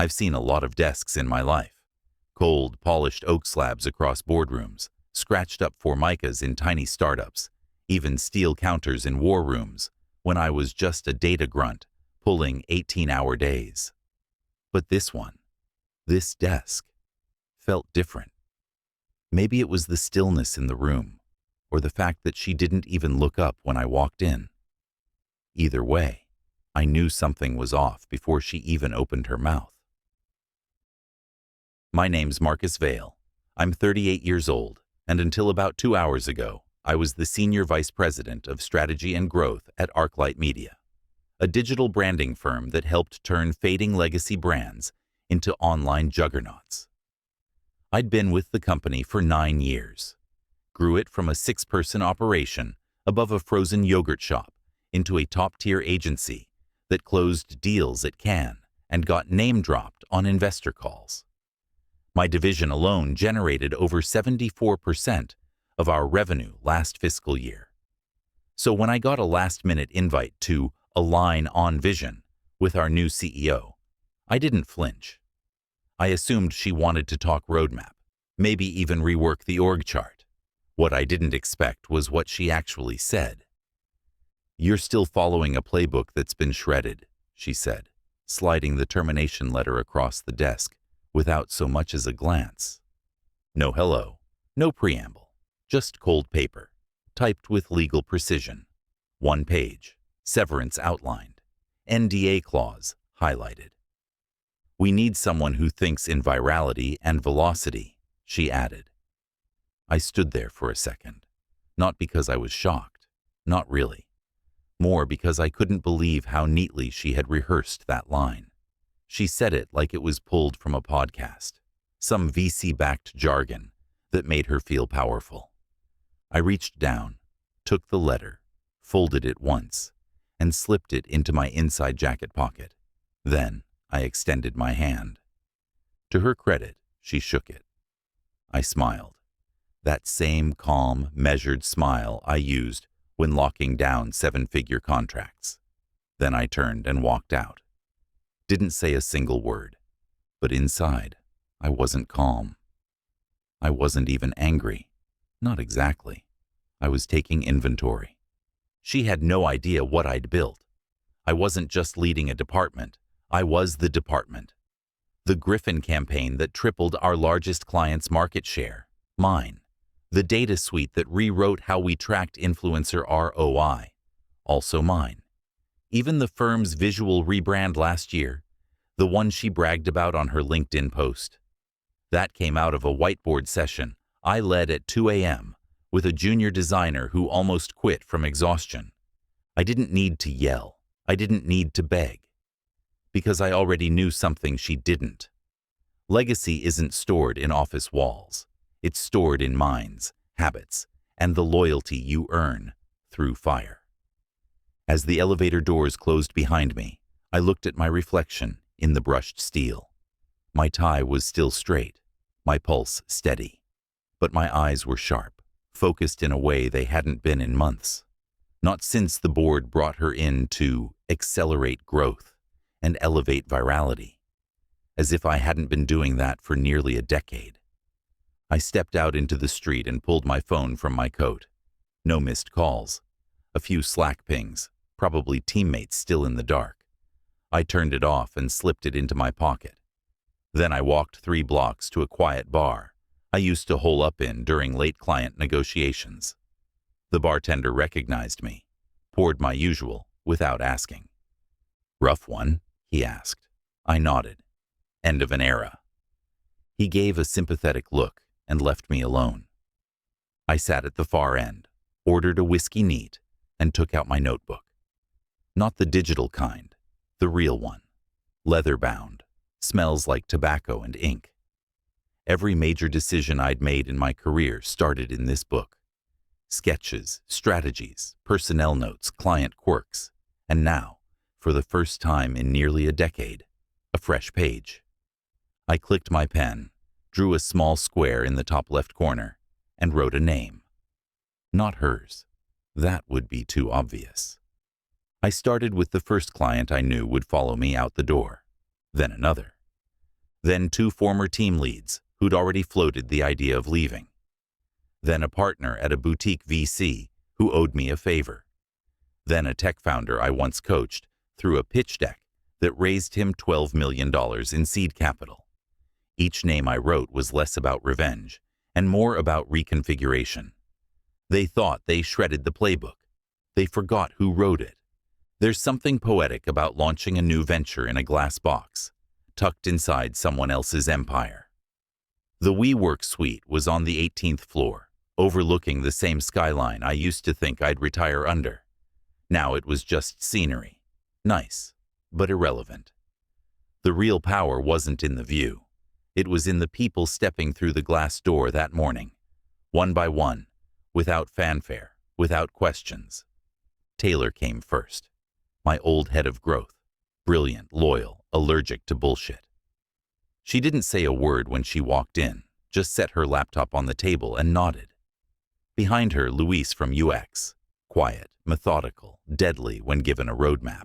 I've seen a lot of desks in my life. Cold, polished oak slabs across boardrooms, scratched up formicas in tiny startups, even steel counters in war rooms when I was just a data grunt pulling 18-hour days. But this one, this desk, felt different. Maybe it was the stillness in the room, or the fact that she didn't even look up when I walked in. Either way, I knew something was off before she even opened her mouth. My name's Marcus Vale. I'm 38 years old, and until about 2 hours ago, I was the Senior Vice President of Strategy and Growth at ArcLight Media, a digital branding firm that helped turn fading legacy brands into online juggernauts. I'd been with the company for 9 years, grew it from a 6-person operation above a frozen yogurt shop into a top-tier agency that closed deals at Cannes and got name-dropped on investor calls. My division alone generated over 74% of our revenue last fiscal year. So when I got a last-minute invite to align on vision with our new CEO, I didn't flinch. I assumed she wanted to talk roadmap, maybe even rework the org chart. What I didn't expect was what she actually said. "You're still following a playbook that's been shredded," she said, sliding the termination letter across the desk without so much as a glance. No hello, no preamble, just cold paper, typed with legal precision. 1 page, severance outlined, NDA clause highlighted. "We need someone who thinks in virality and velocity," she added. I stood there for a second, not because I was shocked, not really, more because I couldn't believe how neatly she had rehearsed that line. She said it like it was pulled from a podcast, some VC-backed jargon that made her feel powerful. I reached down, took the letter, folded it once, and slipped it into my inside jacket pocket. Then I extended my hand. To her credit, she shook it. I smiled. That same calm, measured smile I used when locking down 7-figure contracts. Then I turned and walked out. Didn't say a single word, but inside, I wasn't calm. I wasn't even angry. Not exactly. I was taking inventory. She had no idea what I'd built. I wasn't just leading a department. I was the department. The Griffin campaign that tripled our largest client's market share, mine. The data suite that rewrote how we tracked influencer ROI, also mine. Even the firm's visual rebrand last year, the one she bragged about on her LinkedIn post. That came out of a whiteboard session I led at 2 a.m. with a junior designer who almost quit from exhaustion. I didn't need to yell. I didn't need to beg. Because I already knew something she didn't. Legacy isn't stored in office walls. It's stored in minds, habits, and the loyalty you earn through fire. As the elevator doors closed behind me, I looked at my reflection in the brushed steel. My tie was still straight, my pulse steady, but my eyes were sharp, focused in a way they hadn't been in months. Not since the board brought her in to accelerate growth and elevate virality, as if I hadn't been doing that for nearly a decade. I stepped out into the street and pulled my phone from my coat. No missed calls. A few Slack pings, probably teammates still in the dark. I turned it off and slipped it into my pocket. Then I walked 3 blocks to a quiet bar I used to hole up in during late client negotiations. The bartender recognized me, poured my usual without asking. "Rough one?" he asked. I nodded. "End of an era." He gave a sympathetic look and left me alone. I sat at the far end, ordered a whiskey neat, and took out my notebook. Not the digital kind, the real one. Leather-bound, smells like tobacco and ink. Every major decision I'd made in my career started in this book. Sketches, strategies, personnel notes, client quirks, and now, for the first time in nearly a decade, a fresh page. I clicked my pen, drew a small square in the top left corner, and wrote a name. Not hers. That would be too obvious. I started with the first client I knew would follow me out the door, then another. Then 2 former team leads who'd already floated the idea of leaving. Then a partner at a boutique VC who owed me a favor. Then a tech founder I once coached through a pitch deck that raised him $12 million in seed capital. Each name I wrote was less about revenge and more about reconfiguration. They thought they shredded the playbook. They forgot who wrote it. There's something poetic about launching a new venture in a glass box, tucked inside someone else's empire. The WeWork suite was on the 18th floor, overlooking the same skyline I used to think I'd retire under. Now it was just scenery. Nice, but irrelevant. The real power wasn't in the view. It was in the people stepping through the glass door that morning, one by one, without fanfare, without questions. Taylor came first, my old head of growth, brilliant, loyal, allergic to bullshit. She didn't say a word when she walked in, just set her laptop on the table and nodded. Behind her, Luis from UX, quiet, methodical, deadly when given a roadmap.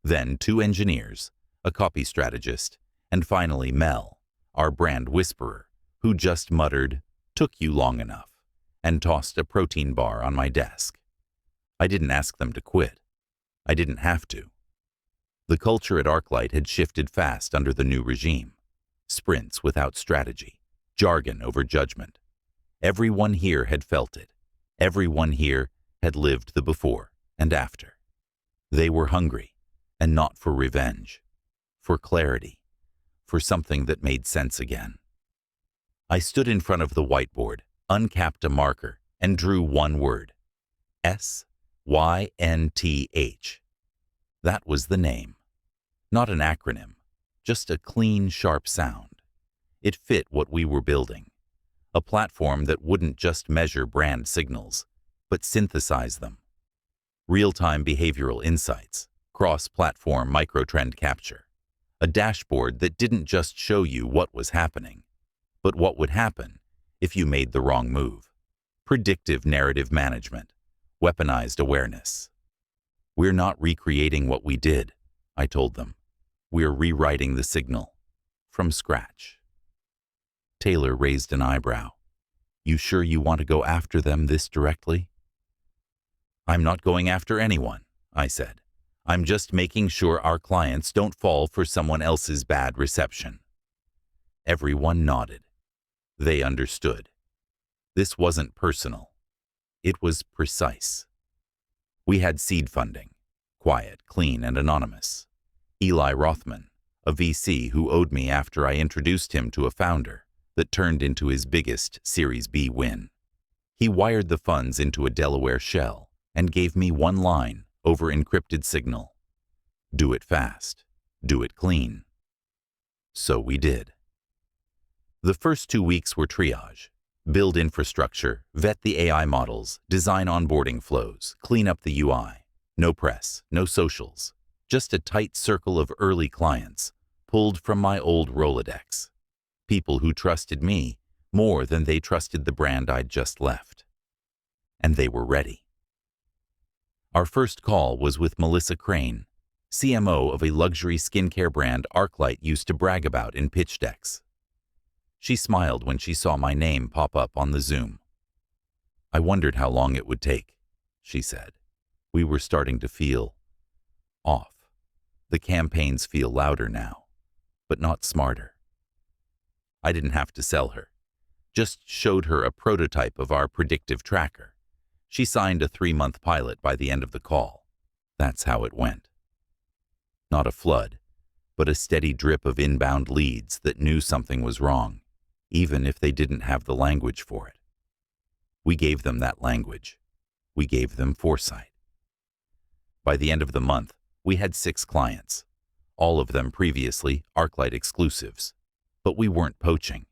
Then 2 engineers, a copy strategist, and finally Mel, our brand whisperer, who just muttered, "Took you long enough," and tossed a protein bar on my desk. I didn't ask them to quit. I didn't have to. The culture at ArcLight had shifted fast under the new regime. Sprints without strategy, jargon over judgment. Everyone here had felt it. Everyone here had lived the before and after. They were hungry, and not for revenge, for clarity, for something that made sense again. I stood in front of the whiteboard, uncapped a marker, and drew one word: SYNTH. That was the name. Not an acronym, just a clean, sharp sound. It fit what we were building. A platform that wouldn't just measure brand signals, but synthesize them. Real-time behavioral insights, cross-platform microtrend capture. A dashboard that didn't just show you what was happening, but what would happen if you made the wrong move. Predictive narrative management, weaponized awareness. We're not recreating what we did, I told them. We're rewriting the signal, from scratch. Taylor raised an eyebrow. You sure you want to go after them this directly? I'm not going after anyone, I said. I'm just making sure our clients don't fall for someone else's bad reception. Everyone nodded. They understood. This wasn't personal. It was precise. We had seed funding, quiet, clean, and anonymous. Eli Rothman, a VC who owed me after I introduced him to a founder that turned into his biggest Series B win. He wired the funds into a Delaware shell and gave me one line over encrypted signal: do it fast, do it clean. So we did. The first 2 weeks were triage. Build infrastructure, vet the AI models, design onboarding flows, clean up the UI. No press, no socials, just a tight circle of early clients pulled from my old Rolodex. People who trusted me more than they trusted the brand I'd just left. And they were ready. Our first call was with Melissa Crane, CMO of a luxury skincare brand ArcLight used to brag about in pitch decks. She smiled when she saw my name pop up on the Zoom. I wondered how long it would take, she said. We were starting to feel off. The campaigns feel louder now, but not smarter. I didn't have to sell her, just showed her a prototype of our predictive tracker. She signed a 3-month pilot by the end of the call. That's how it went. Not a flood, but a steady drip of inbound leads that knew something was wrong, even if they didn't have the language for it. We gave them that language. We gave them foresight. By the end of the month, we had 6 clients, all of them previously ArcLight exclusives. But we weren't poaching,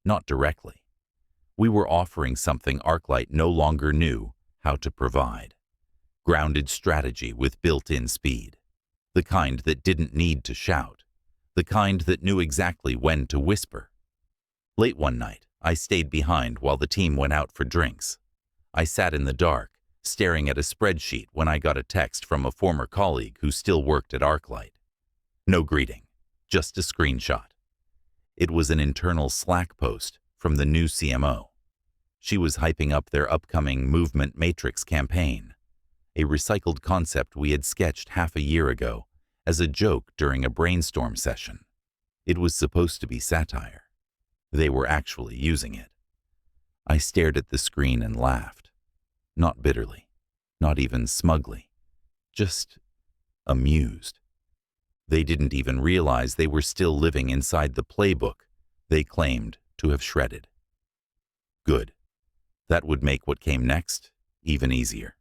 not directly. We were offering something ArcLight no longer knew how to provide. Grounded strategy with built-in speed. The kind that didn't need to shout. The kind that knew exactly when to whisper. Late one night, I stayed behind while the team went out for drinks. I sat in the dark, staring at a spreadsheet when I got a text from a former colleague who still worked at ArcLight. No greeting, just a screenshot. It was an internal Slack post from the new CMO. She was hyping up their upcoming Movement Matrix campaign, a recycled concept we had sketched half a year ago as a joke during a brainstorm session. It was supposed to be satire. They were actually using it. I stared at the screen and laughed. Not bitterly, not even smugly, just amused. They didn't even realize they were still living inside the playbook they claimed to have shredded. Good. That would make what came next even easier.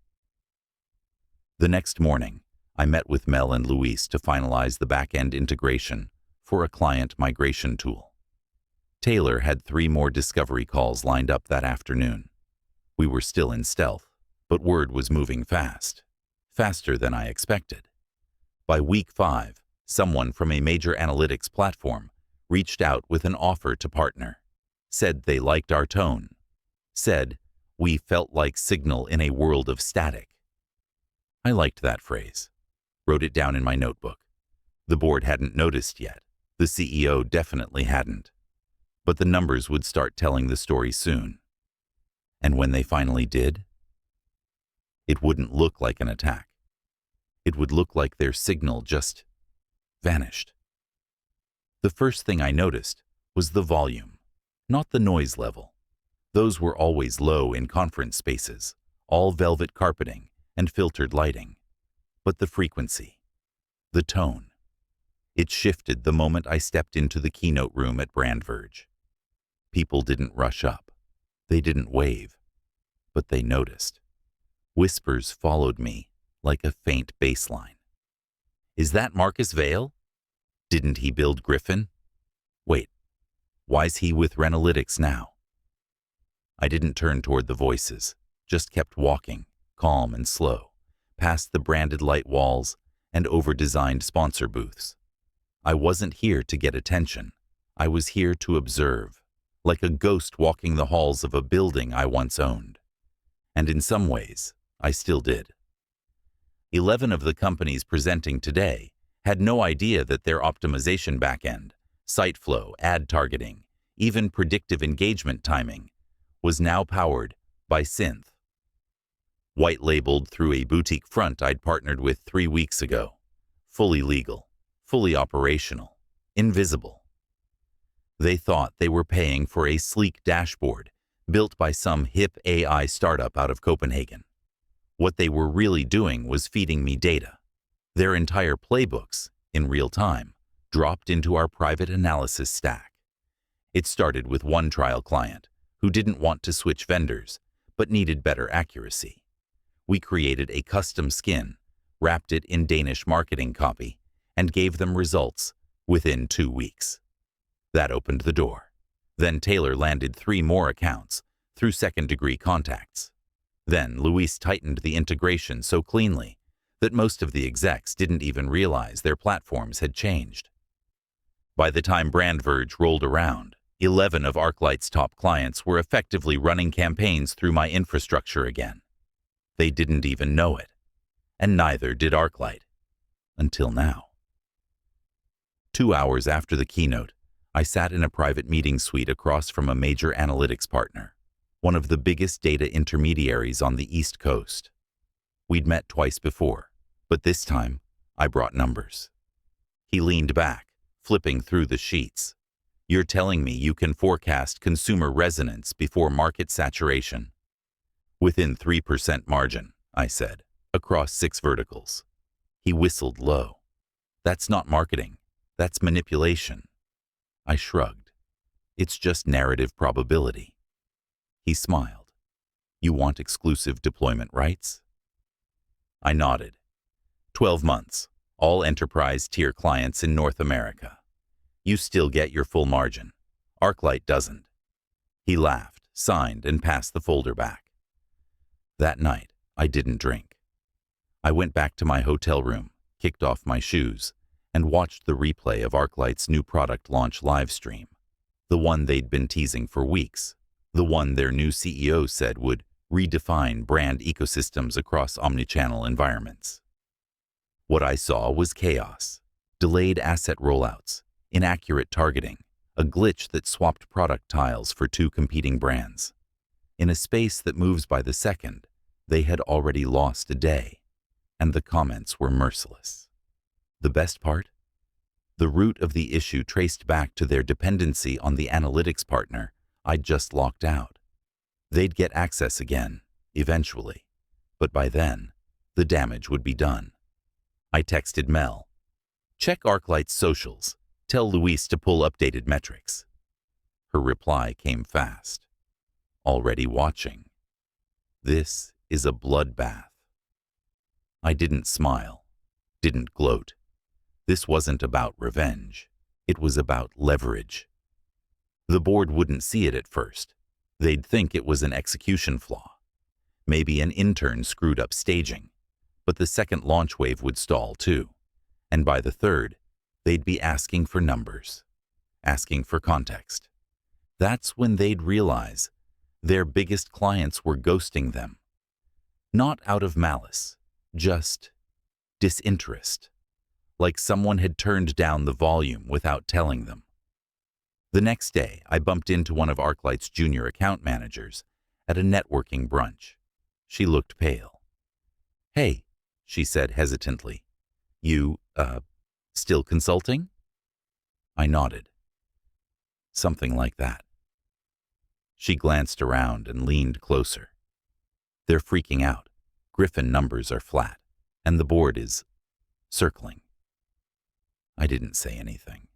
The next morning, I met with Mel and Luis to finalize the back-end integration for a client migration tool. Taylor had 3 more discovery calls lined up that afternoon. We were still in stealth, but word was moving fast, faster than I expected. By week 5, someone from a major analytics platform reached out with an offer to partner, said they liked our tone, said we felt like Signal in a world of static. I liked that phrase, wrote it down in my notebook. The board hadn't noticed yet. The CEO definitely hadn't. But the numbers would start telling the story soon. And when they finally did, it wouldn't look like an attack. It would look like their signal just vanished. The first thing I noticed was the volume, not the noise level. Those were always low in conference spaces, all velvet carpeting and filtered lighting. But the frequency, the tone, it shifted the moment I stepped into the keynote room at Brandverge. People didn't rush up. They didn't wave. But they noticed. Whispers followed me like a faint bass line. Is that Marcus Vail? Didn't he build Griffin? Wait, why's he with Renalytics now? I didn't turn toward the voices, just kept walking, calm and slow, past the branded light walls and over-designed sponsor booths. I wasn't here to get attention. I was here to observe, like a ghost walking the halls of a building I once owned. And in some ways, I still did. 11 of the companies presenting today had no idea that their optimization backend, site flow, ad targeting, even predictive engagement timing, was now powered by Synth. White-labeled through a boutique front I'd partnered with 3 weeks ago. Fully legal, fully operational, invisible. They thought they were paying for a sleek dashboard built by some hip AI startup out of Copenhagen. What they were really doing was feeding me data. Their entire playbooks, in real time, dropped into our private analysis stack. It started with one trial client who didn't want to switch vendors, but needed better accuracy. We created a custom skin, wrapped it in Danish marketing copy, and gave them results within 2 weeks. That opened the door. Then Taylor landed 3 more accounts through second-degree contacts. Then Luis tightened the integration so cleanly that most of the execs didn't even realize their platforms had changed. By the time Brandverge rolled around, 11 of ArcLight's top clients were effectively running campaigns through my infrastructure again. They didn't even know it, and neither did ArcLight. Until now. 2 hours after the keynote, I sat in a private meeting suite across from a major analytics partner, one of the biggest data intermediaries on the East Coast. We'd met twice before, but this time, I brought numbers. He leaned back, flipping through the sheets. You're telling me you can forecast consumer resonance before market saturation? Within 3% margin, I said, across 6 verticals. He whistled low. That's not marketing. That's manipulation. I shrugged. It's just narrative probability. He smiled. You want exclusive deployment rights? I nodded. 12 months, all enterprise-tier clients in North America. You still get your full margin. ArcLight doesn't. He laughed, signed, and passed the folder back. That night, I didn't drink. I went back to my hotel room, kicked off my shoes, and watched the replay of ArcLight's new product launch live stream, the one they'd been teasing for weeks, the one their new CEO said would redefine brand ecosystems across omnichannel environments. What I saw was chaos, delayed asset rollouts, inaccurate targeting, a glitch that swapped product tiles for two competing brands. In a space that moves by the second, they had already lost a day, and the comments were merciless. The best part? The root of the issue traced back to their dependency on the analytics partner I'd just locked out. They'd get access again, eventually, but by then, the damage would be done. I texted Mel. "Check ArcLight's socials. Tell Luis to pull updated metrics." Her reply came fast. "Already watching. This is a bloodbath." I didn't smile, didn't gloat. This wasn't about revenge. It was about leverage. The board wouldn't see it at first. They'd think it was an execution flaw. Maybe an intern screwed up staging. But the second launch wave would stall too. And by the third, they'd be asking for numbers, asking for context. That's when they'd realize their biggest clients were ghosting them. Not out of malice, just disinterest. Like someone had turned down the volume without telling them. The next day, I bumped into one of ArcLight's junior account managers at a networking brunch. She looked pale. "Hey," she said hesitantly. "You, still consulting?" I nodded. "Something like that." She glanced around and leaned closer. "They're freaking out. Griffin numbers are flat, and the board is circling." I didn't say anything,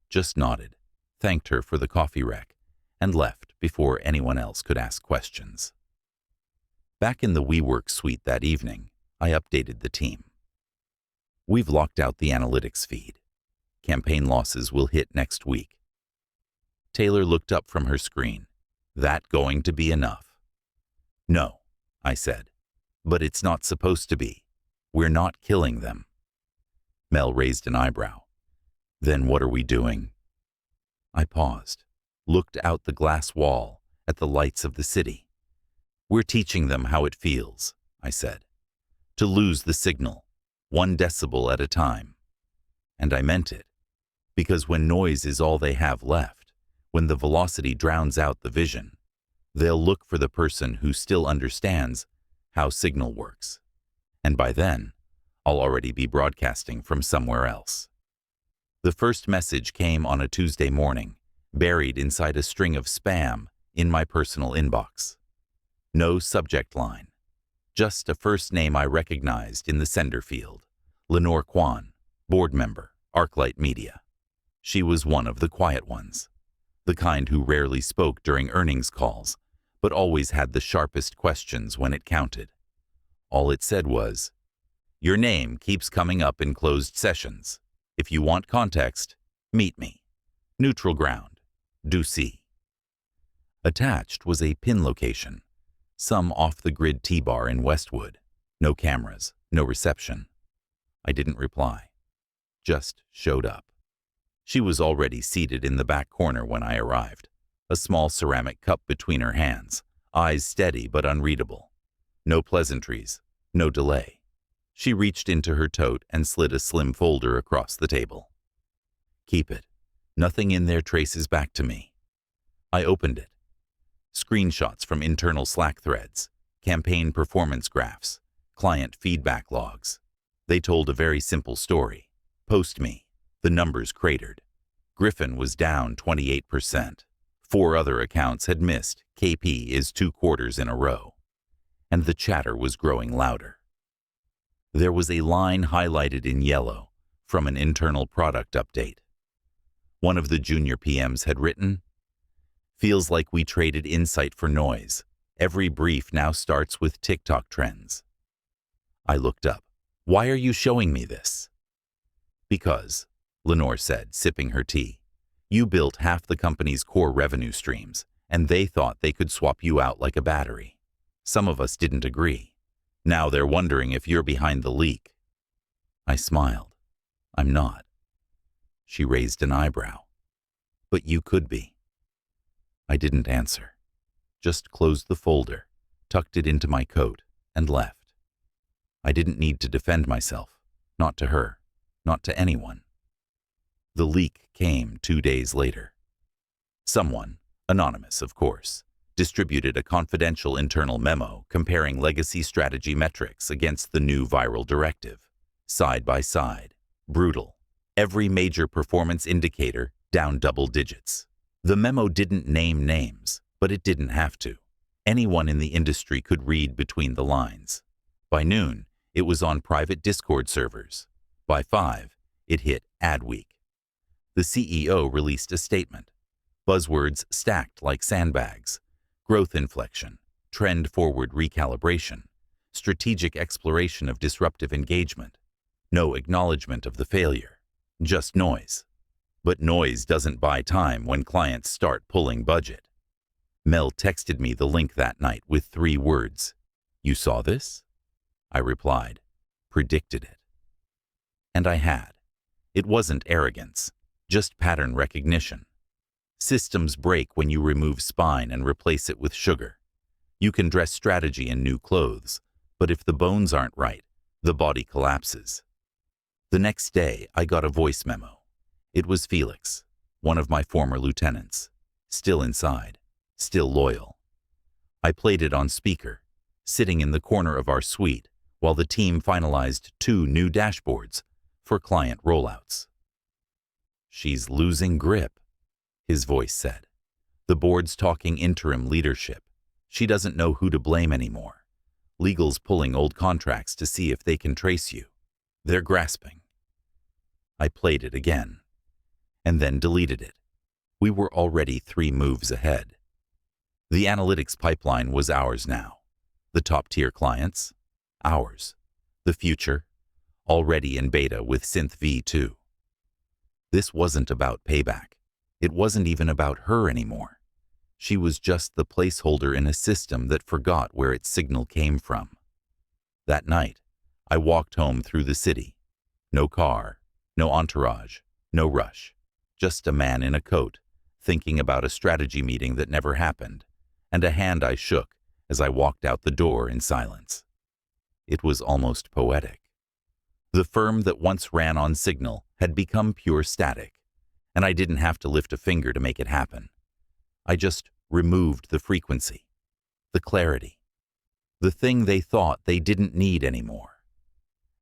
just nodded, thanked her for the coffee wreck, and left before anyone else could ask questions. Back in the WeWork suite that evening, I updated the team. "We've locked out the analytics feed. Campaign losses will hit next week." Taylor looked up from her screen. "That going to be enough?" "No," I said, "but it's not supposed to be. We're not killing them." Mel raised an eyebrow. "Then what are we doing?" I paused, looked out the glass wall at the lights of the city. "We're teaching them how it feels," I said. "To lose the signal, 1 decibel at a time." And I meant it, because when noise is all they have left, when the velocity drowns out the vision, they'll look for the person who still understands how signal works. And by then, I'll already be broadcasting from somewhere else. The first message came on a Tuesday morning, buried inside a string of spam in my personal inbox. No subject line, just a first name I recognized in the sender field. Lenore Kwan, board member, ArcLight Media. She was one of the quiet ones, the kind who rarely spoke during earnings calls, but always had the sharpest questions when it counted. All it said was, "Your name keeps coming up in closed sessions. If you want context, meet me. Neutral ground. Do see." Attached was a pin location, some off-the-grid T-bar in Westwood. No cameras, no reception. I didn't reply, just showed up. She was already seated in the back corner when I arrived, a small ceramic cup between her hands, eyes steady but unreadable. No pleasantries, no delay. She reached into her tote and slid a slim folder across the table. "Keep it. Nothing in there traces back to me." I opened it. Screenshots from internal Slack threads, campaign performance graphs, client feedback logs. They told a very simple story. Post me. The numbers cratered. Griffin was down 28%. 4 other accounts had missed. KP is 2 quarters in a row. And the chatter was growing louder. There was a line highlighted in yellow from an internal product update. One of the junior PMs had written, "Feels like we traded insight for noise. Every brief now starts with TikTok trends." I looked up. "Why are you showing me this?" "Because," Lenore said, sipping her tea, "you built half the company's core revenue streams, and they thought they could swap you out like a battery. Some of us didn't agree. Now they're wondering if you're behind the leak." I smiled. "I'm not." She raised an eyebrow. "But you could be." I didn't answer, just closed the folder, tucked it into my coat, and left. I didn't need to defend myself, not to her, not to anyone. The leak came 2 days later, Someone, anonymous of course, distributed a confidential internal memo comparing legacy strategy metrics against the new viral directive. Side by side. Brutal. Every major performance indicator down double digits. The memo didn't name names, but it didn't have to. Anyone in the industry could read between the lines. By noon, it was on private Discord servers. By 5, it hit Ad Week. The CEO released a statement. Buzzwords stacked like sandbags. Growth inflection, trend-forward recalibration, strategic exploration of disruptive engagement. No acknowledgement of the failure, just noise. But noise doesn't buy time when clients start pulling budget. Mel texted me the link that night with 3 words. "You saw this?" I replied, "Predicted it." And I had. It wasn't arrogance, just pattern recognition. Systems break when you remove spine and replace it with sugar. You can dress strategy in new clothes, but if the bones aren't right, the body collapses. The next day, I got a voice memo. It was Felix, one of my former lieutenants, still inside, still loyal. I played it on speaker, sitting in the corner of our suite while the team finalized 2 new dashboards for client rollouts. "She's losing grip," his voice said. "The board's talking interim leadership. She doesn't know who to blame anymore. Legal's pulling old contracts to see if they can trace you. They're grasping." I played it again, and then deleted it. We were already 3 moves ahead. The analytics pipeline was ours now. The top-tier clients, ours. The future, already in beta with Synth V2. This wasn't about payback. It wasn't even about her anymore. She was just the placeholder in a system that forgot where its signal came from. That night, I walked home through the city. No car, no entourage, no rush. Just a man in a coat, thinking about a strategy meeting that never happened, and a hand I shook as I walked out the door in silence. It was almost poetic. The firm that once ran on signal had become pure static, and I didn't have to lift a finger to make it happen. I just removed the frequency, the clarity, the thing they thought they didn't need anymore.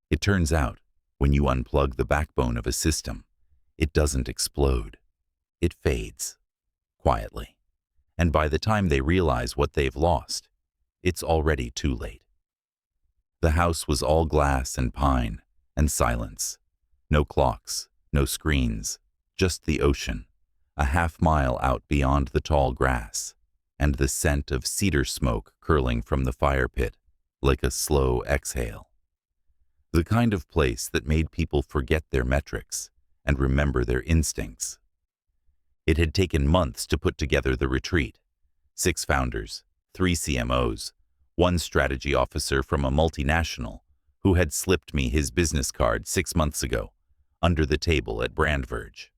It turns out, when you unplug the backbone of a system, it doesn't explode. It fades, quietly. And by the time they realize what they've lost, it's already too late. The house was all glass and pine and silence. No clocks, no screens, just the ocean, a half-mile out beyond the tall grass, and the scent of cedar smoke curling from the fire pit like a slow exhale. The kind of place that made people forget their metrics and remember their instincts. It had taken months to put together the retreat. 6 founders, 3 CMOs, 1 strategy officer from a multinational who had slipped me his business card 6 months ago, under the table at Brandverge.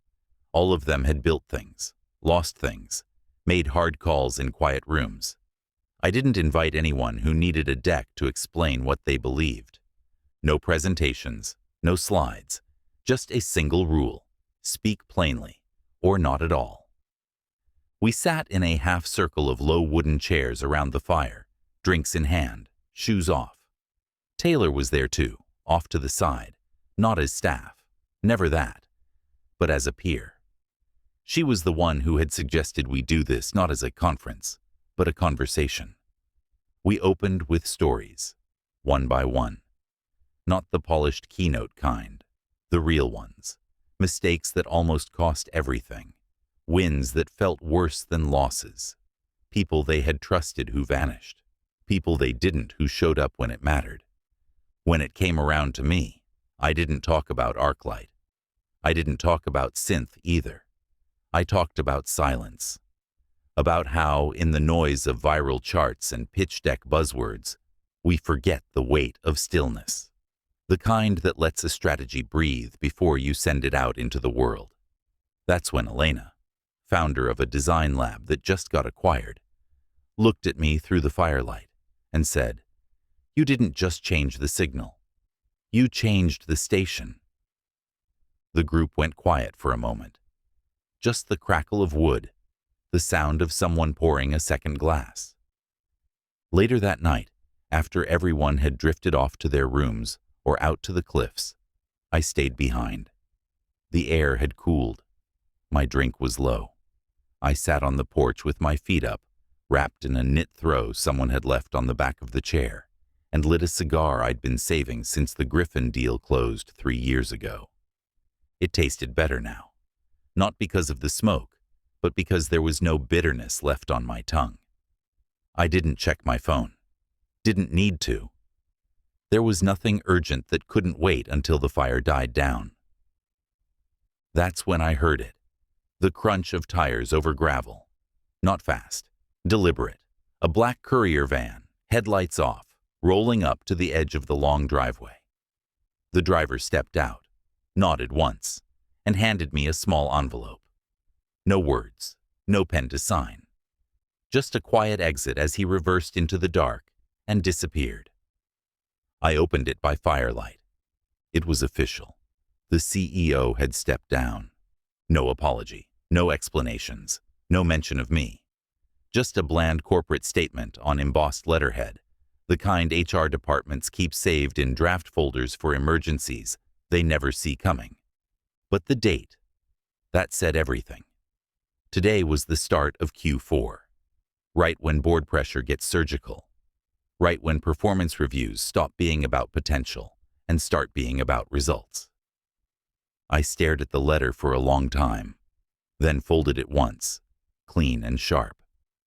All of them had built things, lost things, made hard calls in quiet rooms. I didn't invite anyone who needed a deck to explain what they believed. No presentations, no slides, just a single rule: speak plainly, or not at all. We sat in a half-circle of low wooden chairs around the fire, drinks in hand, shoes off. Taylor was there too, off to the side, not as staff, never that, but as a peer. She was the one who had suggested we do this not as a conference, but a conversation. We opened with stories, one by one. Not the polished keynote kind, the real ones. Mistakes that almost cost everything. Wins that felt worse than losses. People they had trusted who vanished. People they didn't who showed up when it mattered. When it came around to me, I didn't talk about ArcLight. I didn't talk about Synth either. I talked about silence. About how, in the noise of viral charts and pitch deck buzzwords, we forget the weight of stillness. The kind that lets a strategy breathe before you send it out into the world. That's when Elena, founder of a design lab that just got acquired, looked at me through the firelight and said, "You didn't just change the signal. You changed the station." The group went quiet for a moment. Just the crackle of wood, the sound of someone pouring a second glass. Later that night, after everyone had drifted off to their rooms or out to the cliffs, I stayed behind. The air had cooled. My drink was low. I sat on the porch with my feet up, wrapped in a knit throw someone had left on the back of the chair, and lit a cigar I'd been saving since the Griffin deal closed 3 years ago. It tasted better now, not because of the smoke, but because there was no bitterness left on my tongue. I didn't check my phone. Didn't need to. There was nothing urgent that couldn't wait until the fire died down. That's when I heard it. The crunch of tires over gravel. Not fast. Deliberate. A black courier van, headlights off, rolling up to the edge of the long driveway. The driver stepped out, nodded once, and handed me a small envelope. No words, no pen to sign. Just a quiet exit as he reversed into the dark and disappeared. I opened it by firelight. It was official. The CEO had stepped down. No apology, no explanations, no mention of me. Just a bland corporate statement on embossed letterhead, the kind HR departments keep saved in draft folders for emergencies they never see coming. But the date, that said everything. Today was the start of Q4, right when board pressure gets surgical, right when performance reviews stop being about potential and start being about results. I stared at the letter for a long time, then folded it once, clean and sharp,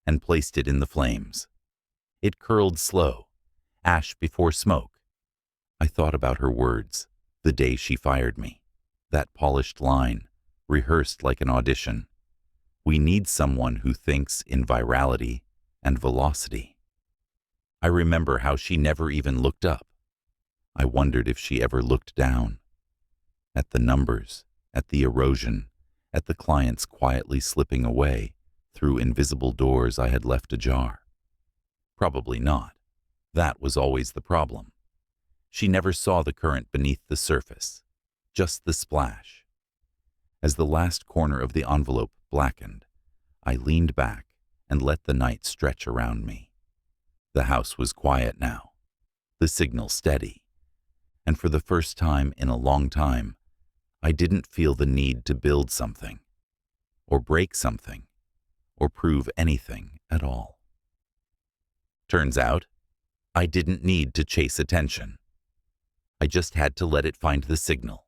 and placed it in the flames. It curled slow, ash before smoke. I thought about her words, the day she fired me, that polished line, rehearsed like an audition. We need someone who thinks in virality and velocity. I remember how she never even looked up. I wondered if she ever looked down. At the numbers, at the erosion, at the clients quietly slipping away through invisible doors I had left ajar. Probably not. That was always the problem. She never saw the current beneath the surface, just the splash. As the last corner of the envelope blackened, I leaned back and let the night stretch around me. The house was quiet now, the signal steady, and for the first time in a long time, I didn't feel the need to build something, or break something, or prove anything at all. Turns out, I didn't need to chase attention. I just had to let it find the signal,